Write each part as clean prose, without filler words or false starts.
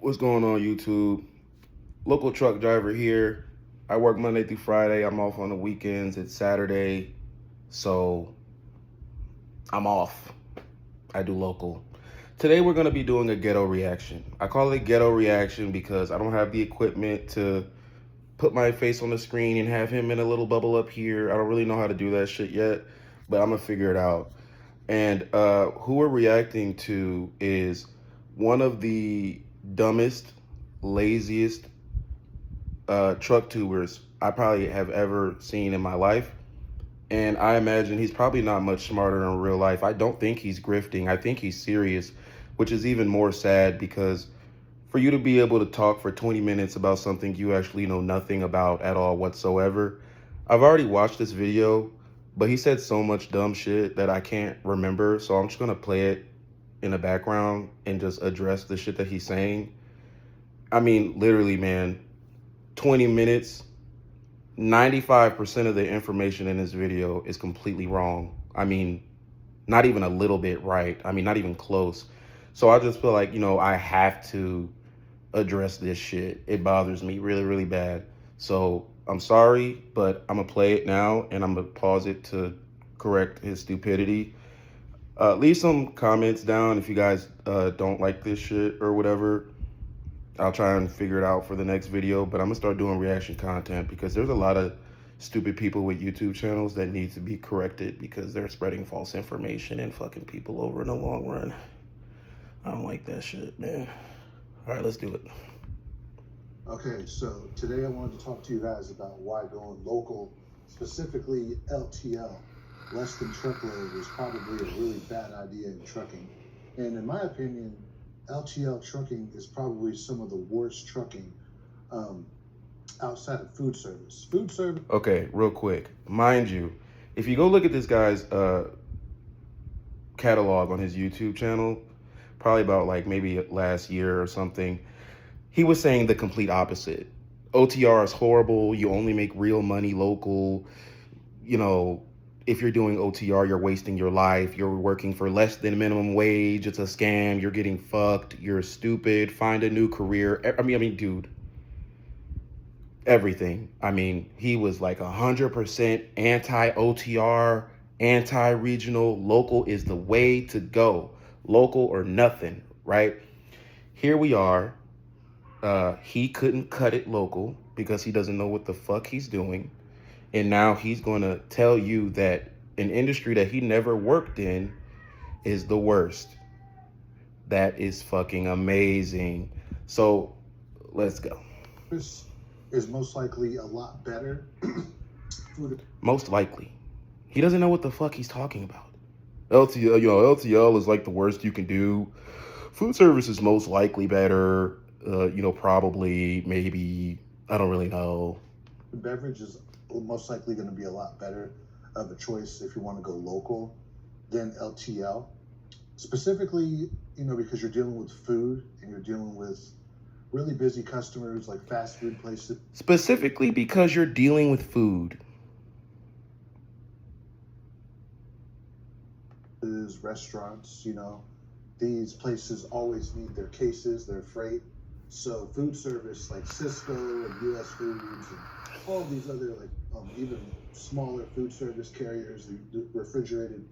What's going on, YouTube? Local truck driver here. I work Monday through Friday. I'm off on the weekends. It's Saturday, so I'm off. I do local. Today we're going to be doing a ghetto reaction. I call it ghetto reaction because I don't have the equipment to put my face on the screen and have him in a little bubble up here. I don't really know how to do that shit yet, but I'm going to figure it out. And who we're reacting to is one of the dumbest, laziest truck tubers I probably have ever seen in my life. And I imagine he's probably not much smarter in real life. I don't think he's grifting. I think he's serious, which is even more sad because for you to be able to talk for 20 minutes about something you actually know nothing about at all whatsoever. I've already watched this video, but he said so much dumb shit that I can't remember. So I'm just going to play it in the background and just address the shit that he's saying. I mean, literally, man, 20 minutes, 95% of the information in this video is completely wrong. I mean, not even a little bit right. I mean, not even close. So I just feel like, I have to address this shit. It bothers me really, really bad. So I'm sorry, but I'm gonna play it now and I'm gonna pause it to correct his stupidity. Leave some comments down if you guys don't like this shit or whatever. I'll try and figure it out for the next video, but I'm gonna start doing reaction content because there's a lot of stupid people with YouTube channels that need to be corrected because they're spreading false information and fucking people over in the long run. I don't like that shit, man. All right, let's do it. Okay, so today I wanted to talk to you guys about why going local, specifically LTL, less than truckload, is probably a really bad idea in trucking. And in my opinion, LTL trucking is probably some of the worst trucking outside of food service. Okay, real quick. Mind you, if you go look at this guy's catalog on his YouTube channel, probably about like maybe last year or something, he was saying the complete opposite. OTR is horrible. You only make real money local. If you're doing OTR, you're wasting your life. You're working for less than minimum wage. It's a scam. You're getting fucked. You're stupid. Find a new career. I mean, dude, everything. I mean, he was like 100% anti-OTR, anti-regional. Local is the way to go. Local or nothing, right? Here we are. He couldn't cut it local because he doesn't know what the fuck he's doing. And now he's going to tell you that an industry that he never worked in is the worst. That is fucking amazing. So let's go. This is most likely a lot better. Most likely. He doesn't know what the fuck he's talking about. LTL is like the worst you can do. Food service is most likely better. Probably, maybe, I don't really know. Beverage is most likely going to be a lot better of a choice if you want to go local than LTL. Specifically, because you're dealing with food and you're dealing with really busy customers like fast food places. Specifically because you're dealing with food. Restaurants, these places always need their cases, their freight. So food service like Cisco and US Foods and all these other even smaller food service carriers, the refrigerated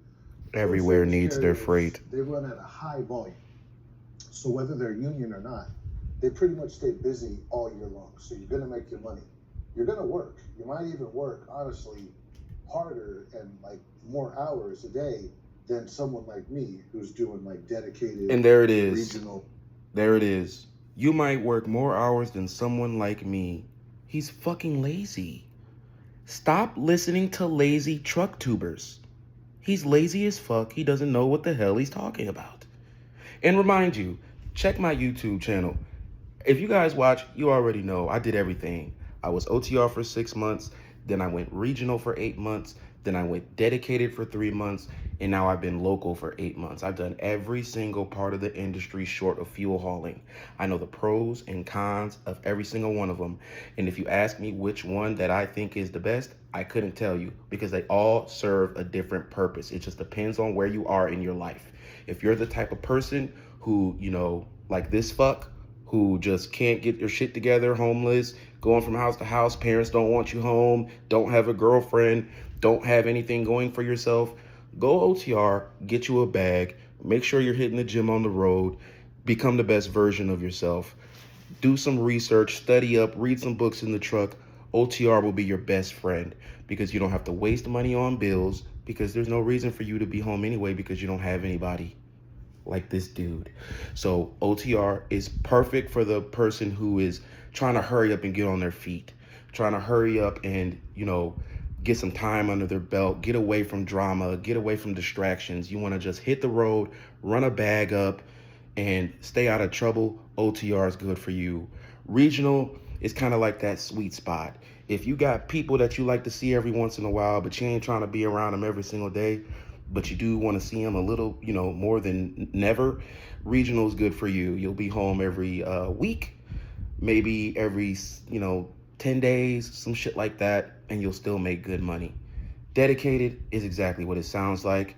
everywhere needs carriers, their freight. They run at a high volume. So whether they're union or not, they pretty much stay busy all year long. So you're going to make your money. You're going to work. You might even work, honestly, harder and more hours a day than someone like me who's doing dedicated and there it is. Regional. There it is. You might work more hours than someone like me. He's fucking lazy. Stop listening to lazy truck tubers. He's lazy as fuck. He doesn't know what the hell he's talking about. And remind you, check my YouTube channel. If you guys watch, you already know I did everything. I was OTR for 6 months. Then I went regional for 8 months. Then I went dedicated for 3 months. And now I've been local for 8 months. I've done every single part of the industry short of fuel hauling. I know the pros and cons of every single one of them. And if you ask me which one that I think is the best, I couldn't tell you because they all serve a different purpose. It just depends on where you are in your life. If you're the type of person who, like this fuck, who just can't get their shit together, homeless, going from house to house, parents don't want you home, don't have a girlfriend, don't have anything going for yourself, go OTR, get you a bag, make sure you're hitting the gym on the road, become the best version of yourself. Do some research, study up, read some books in the truck. OTR will be your best friend because you don't have to waste money on bills because there's no reason for you to be home anyway because you don't have anybody like this dude. So OTR is perfect for the person who is trying to hurry up and get on their feet, trying to hurry up and, get some time under their belt, get away from drama, get away from distractions. You want to just hit the road, run a bag up, and stay out of trouble. OTR is good for you. Regional is kind of like that sweet spot. If you got people that you like to see every once in a while, but you ain't trying to be around them every single day, but you do want to see them a little, more than never, regional is good for you. You'll be home every week, maybe every, 10 days, some shit like that, and you'll still make good money. Dedicated is exactly what it sounds like.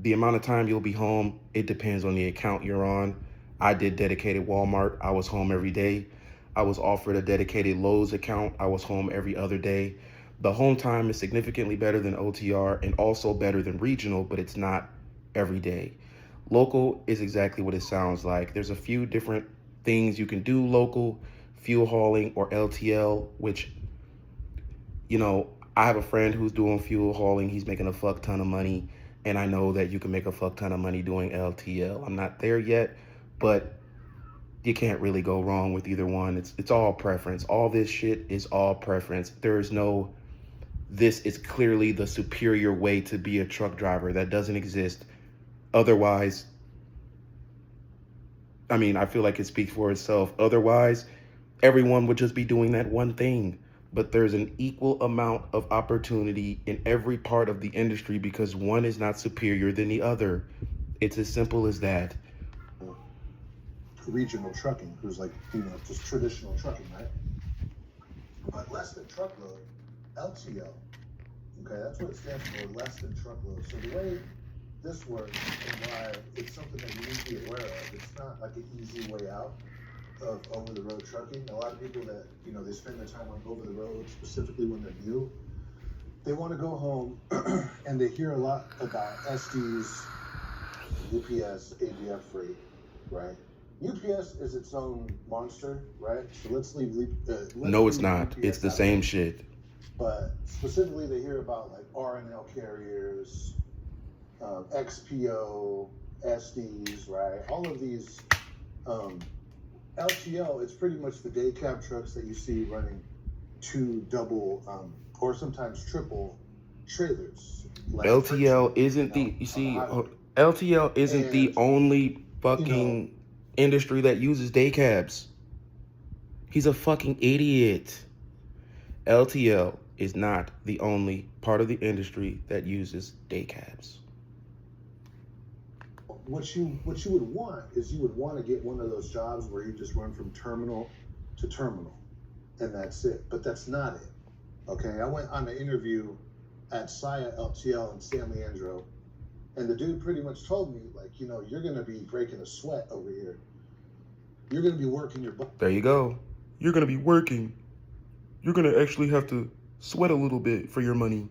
The amount of time you'll be home, it depends on the account you're on. I did dedicated Walmart. I was home every day. I was offered a dedicated Lowe's account. I was home every other day. The home time is significantly better than OTR and also better than regional, but it's not every day. Local is exactly what it sounds like. There's a few different things you can do local, fuel hauling or LTL, which, I have a friend who's doing fuel hauling. He's making a fuck ton of money. And I know that you can make a fuck ton of money doing LTL. I'm not there yet, but you can't really go wrong with either one. It's all preference. All this shit is all preference. There is no, this is clearly the superior way to be a truck driver. That doesn't exist. Otherwise, I feel like it speaks for itself. Otherwise, everyone would just be doing that one thing. But there's an equal amount of opportunity in every part of the industry because one is not superior than the other. It's as simple as that. Regional trucking, who's like, just traditional trucking, right? But less than truckload, LTL. Okay, that's what it stands for, less than truckload. So the way this works and why it's something that you need to be aware of, it's not like an easy way out of over-the-road trucking. A lot of people that, they spend their time on over the road, specifically when they're new, they want to go home and they hear a lot about SDs, UPS, ABF freight, right? UPS is its own monster, right? So let's leave. No, it's not. UPS it's the same shit. But specifically, they hear about like RNL carriers, XPO, SDs, right? All of these. LTL, it's pretty much the day cab trucks that you see running two double or sometimes triple trailers. Like LTL isn't LTL isn't the only fucking industry that uses day cabs. He's a fucking idiot. LTL is not the only part of the industry that uses day cabs. What you would want is you would want to get one of those jobs where you just run from terminal to terminal and that's it. But that's not it. Okay, I went on an interview at Saya LTL in San Leandro, and the dude pretty much told me, like, you're gonna be breaking a sweat over here. You're gonna be working your butt. There you go. You're gonna be working. You're gonna actually have to sweat a little bit for your money.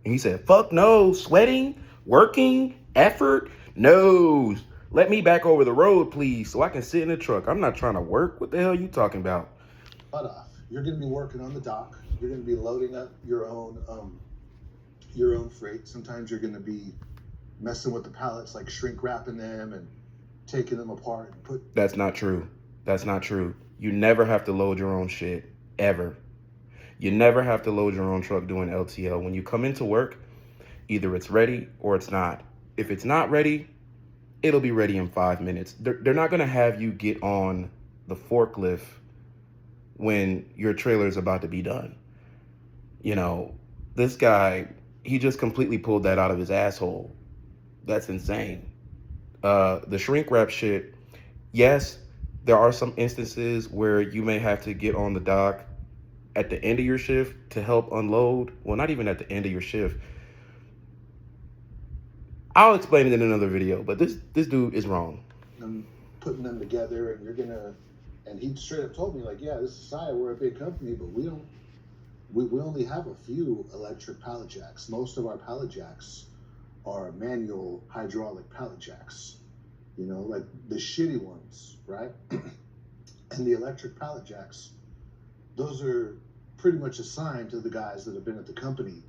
And he said, fuck no, sweating, working, effort. No, let me back over the road, please, so I can sit in the truck. I'm not trying to work. What the hell are you talking about? Butt off. You're going to be working on the dock. You're going to be loading up your own freight. Sometimes you're going to be messing with the pallets, like shrink wrapping them and taking them apart. That's not true. That's not true. You never have to load your own shit, ever. You never have to load your own truck doing LTL. When you come into work, either it's ready or it's not. If it's not ready, it'll be ready in 5 minutes. They're not going to have you get on the forklift when your trailer is about to be done. This guy, he just completely pulled that out of his asshole. That's insane. The shrink wrap shit, yes, there are some instances where you may have to get on the dock at the end of your shift to help unload. Well, not even at the end of your shift. I'll explain it in another video, but this dude is wrong. Putting them together, and you're gonna And he straight up told me, like, yeah, this is Saya, we're a big company, but we don't, we only have a few electric pallet jacks. Most of our pallet jacks are manual hydraulic pallet jacks, you know, like the shitty ones, right? And the electric pallet jacks, those are pretty much assigned to the guys that have been at the company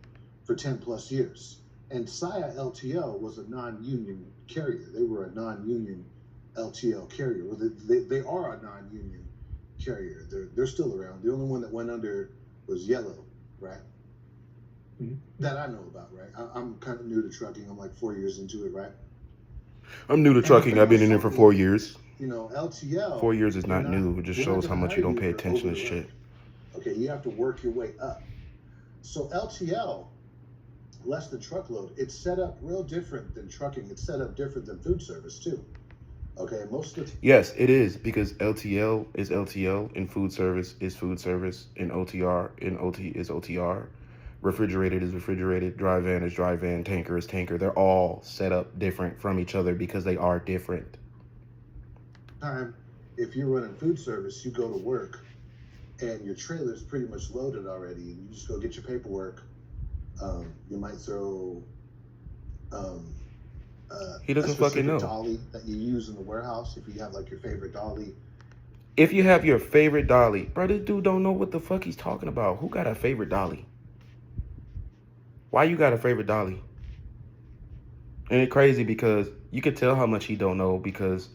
for 10 plus years. And Saya LTL was a non-union carrier. They were a non-union LTL carrier. Well, they are a non-union carrier. They're still around. The only one that went under was Yellow, right? Mm-hmm. That I know about, right? I'm kind of new to trucking. I'm like 4 years into it, right? I'm new to trucking. I've been in it for 4 years. You know, LTL. 4 years is not new. It just shows how much you don't pay attention to shit. Okay, you have to work your way up. So LTL, less than truckload, it's set up real different than trucking. It's set up different than food service too. Okay, most of the yes, it is, because LTL is LTL and food service is food service and OTR and OT is OTR. Refrigerated is refrigerated, dry van is dry van, tanker is tanker. They're all set up different from each other because they are different. Time, if you're running food service, you go to work and your trailer's pretty much loaded already. You just go get your paperwork. You might throw he doesn't fucking know. Dolly that you use in the warehouse if you have like your favorite dolly. If you have your favorite dolly, bro, this dude don't know what the fuck he's talking about. Who got a favorite dolly? Why you got a favorite dolly? And it's crazy because you could tell how much he don't know because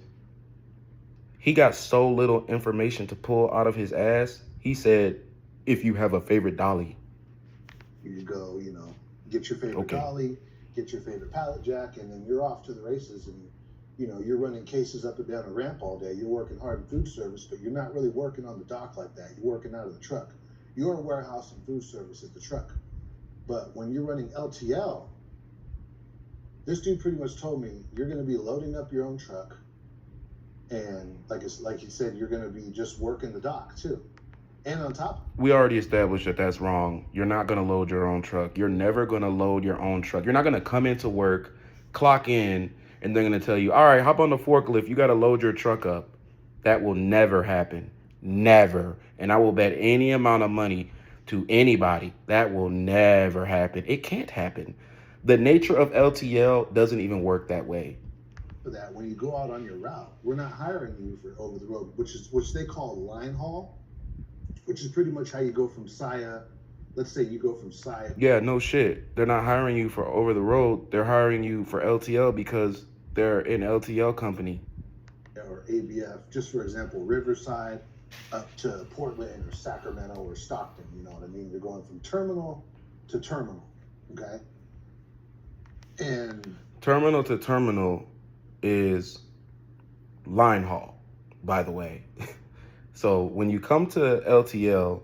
he got so little information to pull out of his ass. He said, if you have a favorite dolly. You go, you know, get your favorite dolly, get your favorite pallet jack, and then you're off to the races. And, you know, you're running cases up and down a ramp all day. You're working hard in food service, but you're not really working on the dock like that. You're working out of the truck. You're in warehouse and food service at the truck. But when you're running LTL, this dude pretty much told me you're going to be loading up your own truck. And like he said, you're going to be just working the dock too. And on top, we already established that that's wrong. You're not going to load your own truck. You're never going to load your own truck. You're not going to come into work, clock in, and they're going to tell you, all right, hop on the forklift. You got to load your truck up. That will never happen. Never. And I will bet any amount of money to anybody that will never happen. It can't happen. The nature of LTL doesn't even work that way. For that, when you go out on your route, we're not hiring you for over the road, which they call line haul, which is pretty much how you go from Saya. Let's say you go from Saya. Yeah, no shit. They're not hiring you for over the road. They're hiring you for LTL because they're an LTL company. Or ABF, just for example, Riverside up to Portland or Sacramento or Stockton, you know what I mean? You're going from terminal to terminal, okay? And terminal to terminal is line haul, by the way. So when you come to LTL,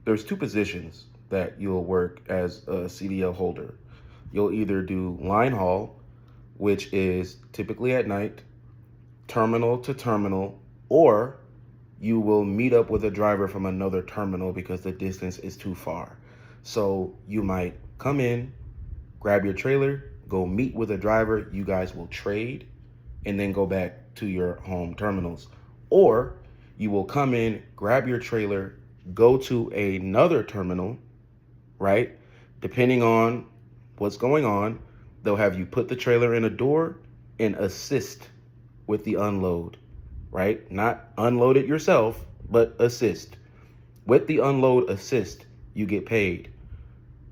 there's two positions that you'll work as a CDL holder. You'll either do line haul, which is typically at night, terminal to terminal, or you will meet up with a driver from another terminal because the distance is too far. So you might come in, grab your trailer, go meet with a driver, you guys will trade, and then go back to your home terminals. Or you will come in, grab your trailer, go to another terminal, right? Depending on what's going on, they'll have you put the trailer in a door and assist with the unload, right? Not unload it yourself, but assist. With the unload assist, you get paid,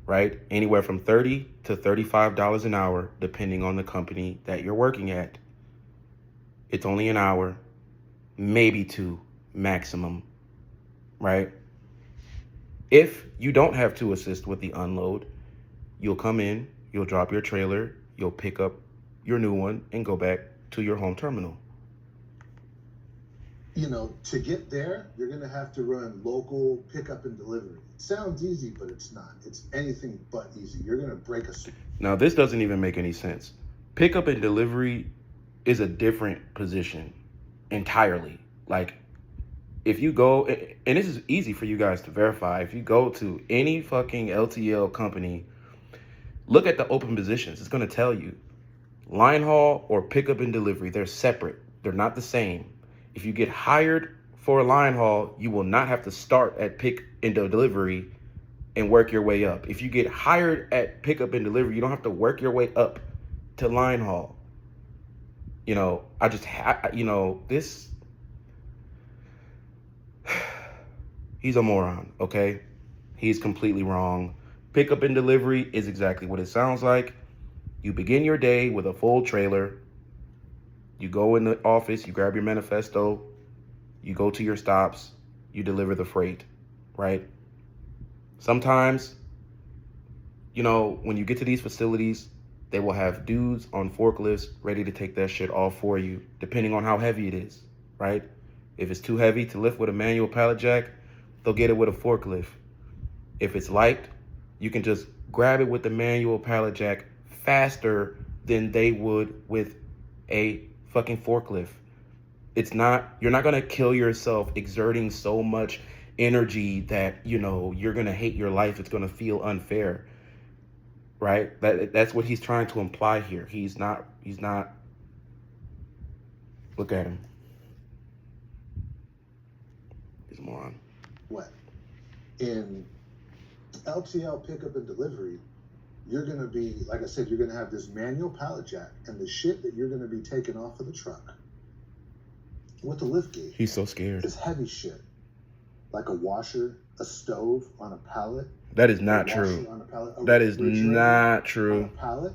right? Anywhere from $30 to $35 an hour, depending on the company that you're working at. It's only an hour, maybe two maximum, right? If you don't have to assist with the unload, you'll come in, you'll drop your trailer, you'll pick up your new one and go back to your home terminal. You know, to get there, you're going to have to run local pickup and delivery. It sounds easy, but it's not. It's anything but easy. You're going to break a... Now, this doesn't even make any sense. Pickup and delivery is a different position entirely. Like, if you go, and this is easy for you guys to verify, if you go to any fucking LTL company, look at the open positions. It's going to tell you line haul or pickup and delivery. They're separate. They're not the same. If you get hired for line haul, you will not have to start at pick and delivery and work your way up. If you get hired at pickup and delivery, you don't have to work your way up to line haul. You know, this, he's a moron, okay? He's completely wrong. Pickup and delivery is exactly what it sounds like. You begin your day with a full trailer. You go in the office, you grab your manifesto, you go to your stops, you deliver the freight, right? Sometimes, you know, when you get to these facilities, they will have dudes on forklifts ready to take that shit off for you, depending on how heavy it is, right? If it's too heavy to lift with a manual pallet jack, they'll get it with a forklift. If it's light, you can just grab it with the manual pallet jack faster than they would with a fucking forklift. You're not gonna kill yourself exerting so much energy that, you know, you're gonna hate your life. It's gonna feel unfair, right? That's what he's trying to imply here. He's not, look at him. He's a moron. What? In LTL pickup and delivery, you're going to be, like I said, you're going to have this manual pallet jack, and the shit that you're going to be taking off of the truck with the lift gate. He's so scared. Is heavy shit. Like a washer, a stove on a pallet. That is not true. That is not true. On a pallet,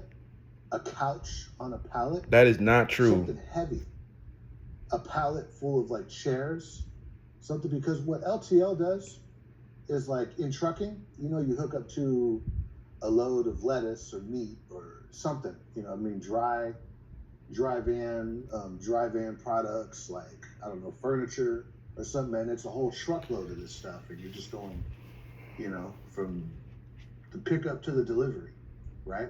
a couch on a pallet. That is not true. Something heavy. A pallet full of like chairs. Something, because what LTL does is, like in trucking, you know, you hook up to a load of lettuce or meat or something, you know, I mean, dry van products, like, I don't know, furniture or something, and it's a whole truckload of this stuff, and you're just going, you know, from the pickup to the delivery, right?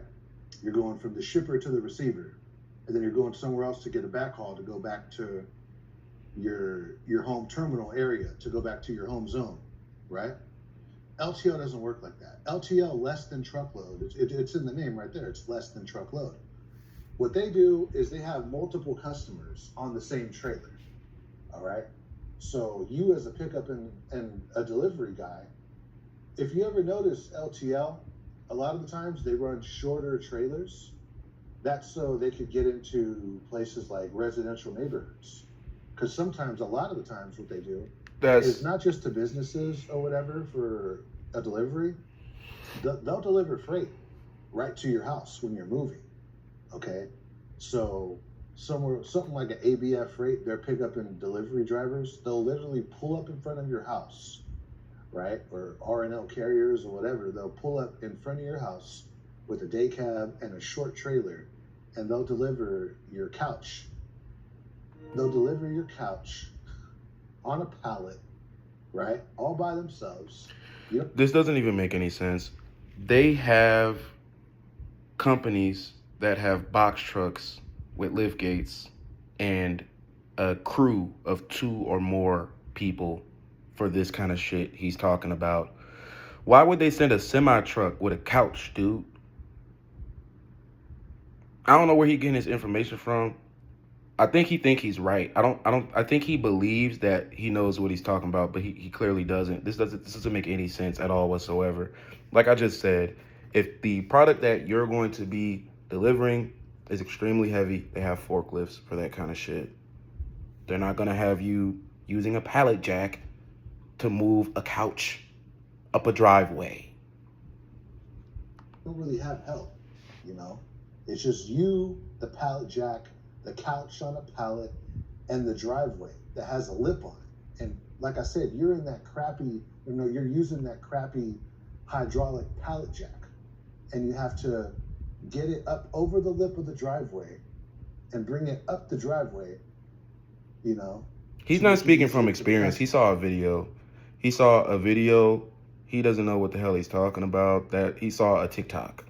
You're going from the shipper to the receiver, and then you're going somewhere else to get a backhaul to go back to your home terminal area, to go back to your home zone, right? LTL doesn't work like that. LTL, less than truckload. It's in the name right there. It's less than truckload. What they do is they have multiple customers on the same trailer. All right. So you, as a pickup and a delivery guy, if you ever notice LTL, a lot of the times they run shorter trailers. That's so they could get into places like residential neighborhoods. Because sometimes, a lot of the times, what they do is not just to businesses or whatever for a delivery. They'll deliver freight right to your house when you're moving. Okay, so something like an ABF freight, their pickup and delivery drivers, they'll literally pull up in front of your house, right? Or R&L carriers or whatever, they'll pull up in front of your house with a day cab and a short trailer, and they'll deliver your couch. They'll deliver your couch on a pallet, right? All by themselves. Yep. This doesn't even make any sense. They have companies that have box trucks with lift gates and a crew of 2 or more people for this kind of shit he's talking about. Why would they send a semi truck with a couch, dude? I don't know where he getting his information from. I think he's right. I think he believes that he knows what he's talking about, but he clearly doesn't. This doesn't make any sense at all whatsoever. Like I just said, if the product that you're going to be delivering is extremely heavy, they have forklifts for that kind of shit. They're not going to have you using a pallet jack to move a couch up a driveway. Don't really have help, you know? It's just you, the pallet jack, the couch on a pallet, and the driveway that has a lip on it. And like I said, you're in that crappy, you're using that crappy hydraulic pallet jack, and you have to get it up over the lip of the driveway and bring it up the driveway, you know. He's not speaking from experience. He saw a video. He doesn't know what the hell he's talking about. That he saw a TikTok.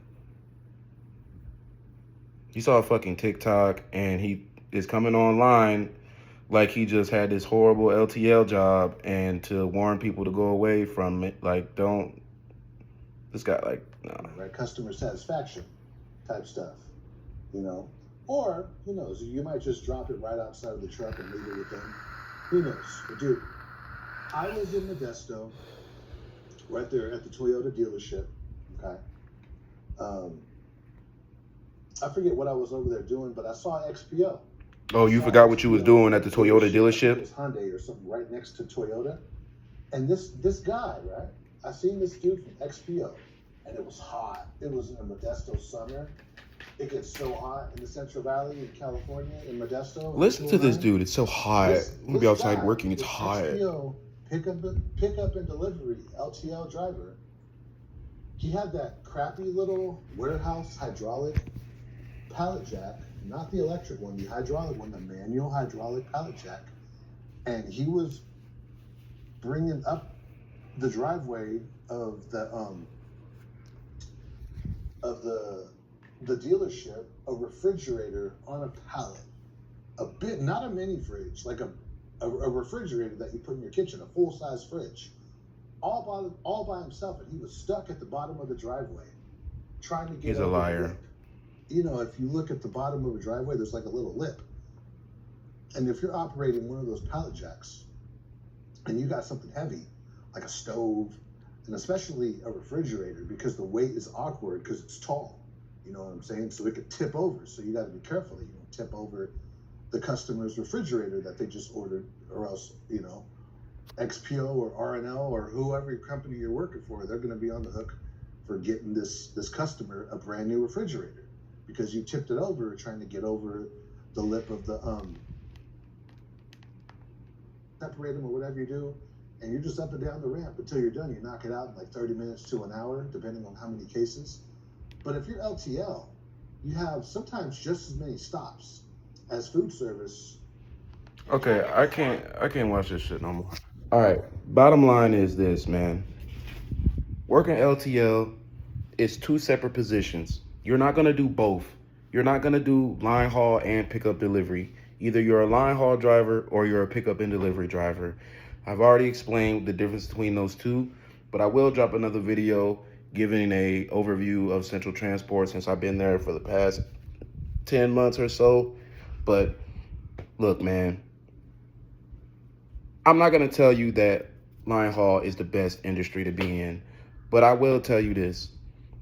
He saw a fucking TikTok, and he is coming online like he just had this horrible LTL job and to warn people to go away from it. Like, this guy, like, no. Right, customer satisfaction type stuff, you know. Or, who knows, you might just drop it right outside of the truck and leave it with them. Who knows? But dude, I was in Modesto, right there at the Toyota dealership. Okay. I forget what I was over there doing, but I saw XPO. Oh, you forgot what you was doing at the Toyota dealership? It was Hyundai or something right next to Toyota. And this guy, right? I seen this dude from XPO, and it was hot. It was in the Modesto summer. It gets so hot in the Central Valley in California, in Modesto. Listen to this dude. It's so hot. I'm gonna be outside working. It's hot. XPO pickup and delivery LTL driver. He had that crappy little warehouse hydraulic pallet jack, not the electric one, the hydraulic one, the manual hydraulic pallet jack, and he was bringing up the driveway of the dealership a refrigerator on a pallet, not a mini fridge, like a refrigerator that you put in your kitchen, a full size fridge, all by himself, and he was stuck at the bottom of the driveway trying to get. He's a liar. You know, if you look at the bottom of a driveway, there's like a little lip, and if you're operating one of those pallet jacks and you got something heavy like a stove, and especially a refrigerator, because the weight is awkward because it's tall, you know what I'm saying? So it could tip over. So you got to be careful that you don't tip over the customer's refrigerator that they just ordered, or else, you know, XPO or RNL or whoever company you're working for, they're going to be on the hook for getting this customer a brand new refrigerator because you tipped it over trying to get over the lip of the separate them or whatever you do, and you're just up and down the ramp until you're done. You knock it out in like 30 minutes to an hour, depending on how many cases. But if you're LTL, you have sometimes just as many stops as food service. Okay, I can't watch this shit no more. All right, bottom line is this, man. Working LTL is two separate positions. You're not gonna do both. You're not gonna do line haul and pickup delivery. Either you're a line haul driver or you're a pickup and delivery driver. I've already explained the difference between those two, but I will drop another video giving a overview of Central Transport since I've been there for the past 10 months or so. But look, man, I'm not gonna tell you that line haul is the best industry to be in, but I will tell you this.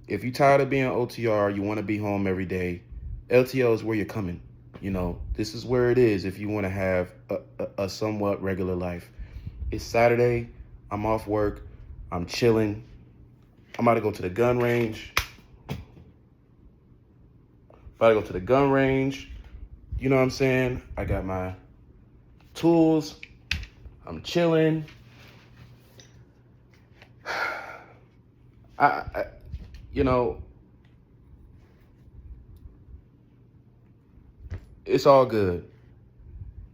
If you're tired of being OTR, you wanna be home every day, LTL is where you're coming. You know, this is where it is if you want to have a somewhat regular life. It's Saturday. I'm off work. I'm chilling. I'm about to go to the gun range. You know what I'm saying? I got my tools. I'm chilling. You know, it's all good.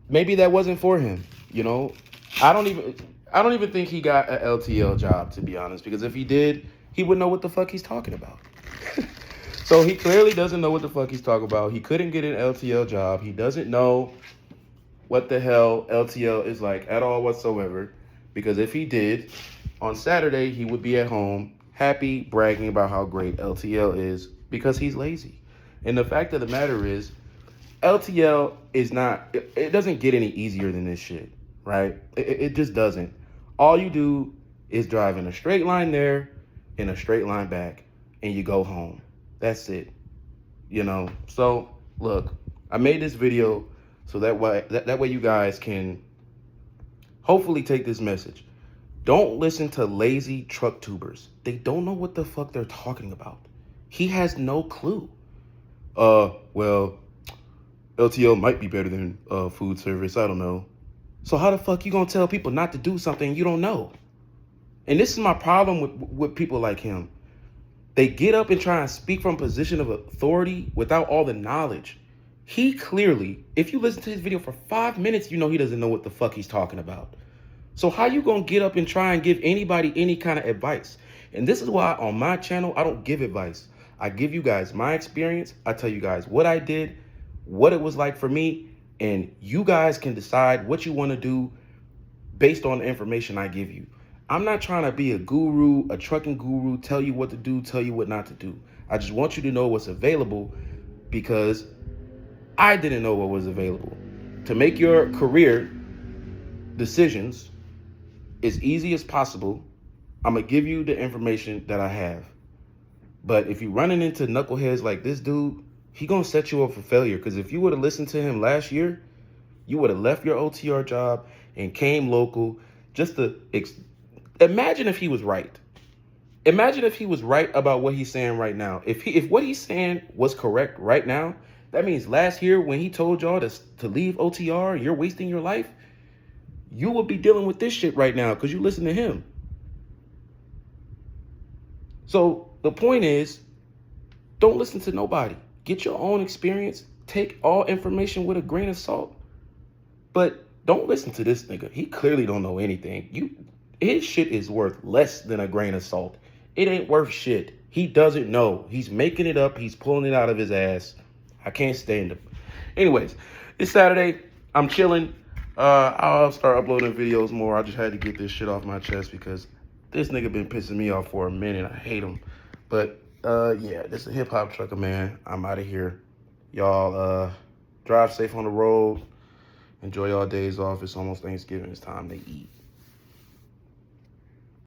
Maybe that wasn't for him, you know. I don't even think he got an LTL job, to be honest, because if he did, he would know what the fuck he's talking about. So he clearly doesn't know what the fuck he's talking about. He couldn't get an LTL job. He doesn't know what the hell LTL is like at all whatsoever, because if he did, on Saturday he would be at home happy bragging about how great LTL is because he's lazy. And the fact of the matter is, LTL is not, it doesn't get any easier than this shit, right? It just doesn't. All you do is drive in a straight line there, in a straight line back, and you go home. That's it, you know? So, look, I made this video so that way you guys can hopefully take this message. Don't listen to lazy truck tubers. They don't know what the fuck they're talking about. He has no clue. Well, LTL might be better than food service. I don't know. So how the fuck you gonna tell people not to do something you don't know? And this is my problem with people like him. They get up and try and speak from a position of authority without all the knowledge. He clearly, if you listen to his video for 5 minutes, you know he doesn't know what the fuck he's talking about. So how you gonna get up and try and give anybody any kind of advice? And this is why on my channel, I don't give advice. I give you guys my experience. I tell you guys what I did, what it was like for me, and you guys can decide what you want to do based on the information I give you. I'm not trying to be a guru, a trucking guru, tell you what to do, tell you what not to do. I just want you to know what's available because I didn't know what was available. To make your career decisions, as easy as possible. I'm gonna give you the information that I have. But if you're running into knuckleheads like this dude, he gonna set you up for failure. Because if you would have listened to him last year, you would have left your OTR job and came local just to imagine if he was right. Imagine if he was right about what he's saying right now. If what he's saying was correct right now, that means last year when he told y'all to leave OTR, you're wasting your life, you would be dealing with this shit right now because you listen to him. So the point is, don't listen to nobody. Get your own experience. Take all information with a grain of salt. But don't listen to this nigga. He clearly don't know anything. His shit is worth less than a grain of salt. It ain't worth shit. He doesn't know. He's making it up. He's pulling it out of his ass. I can't stand him. Anyways, it's Saturday. I'm chilling. I'll start uploading videos more. I just had to get this shit off my chest because this nigga been pissing me off for a minute. I hate him. But yeah, this is a hip hop trucker, man. I'm out of here. Y'all drive safe on the road. Enjoy y'all days off. It's almost Thanksgiving. It's time to eat.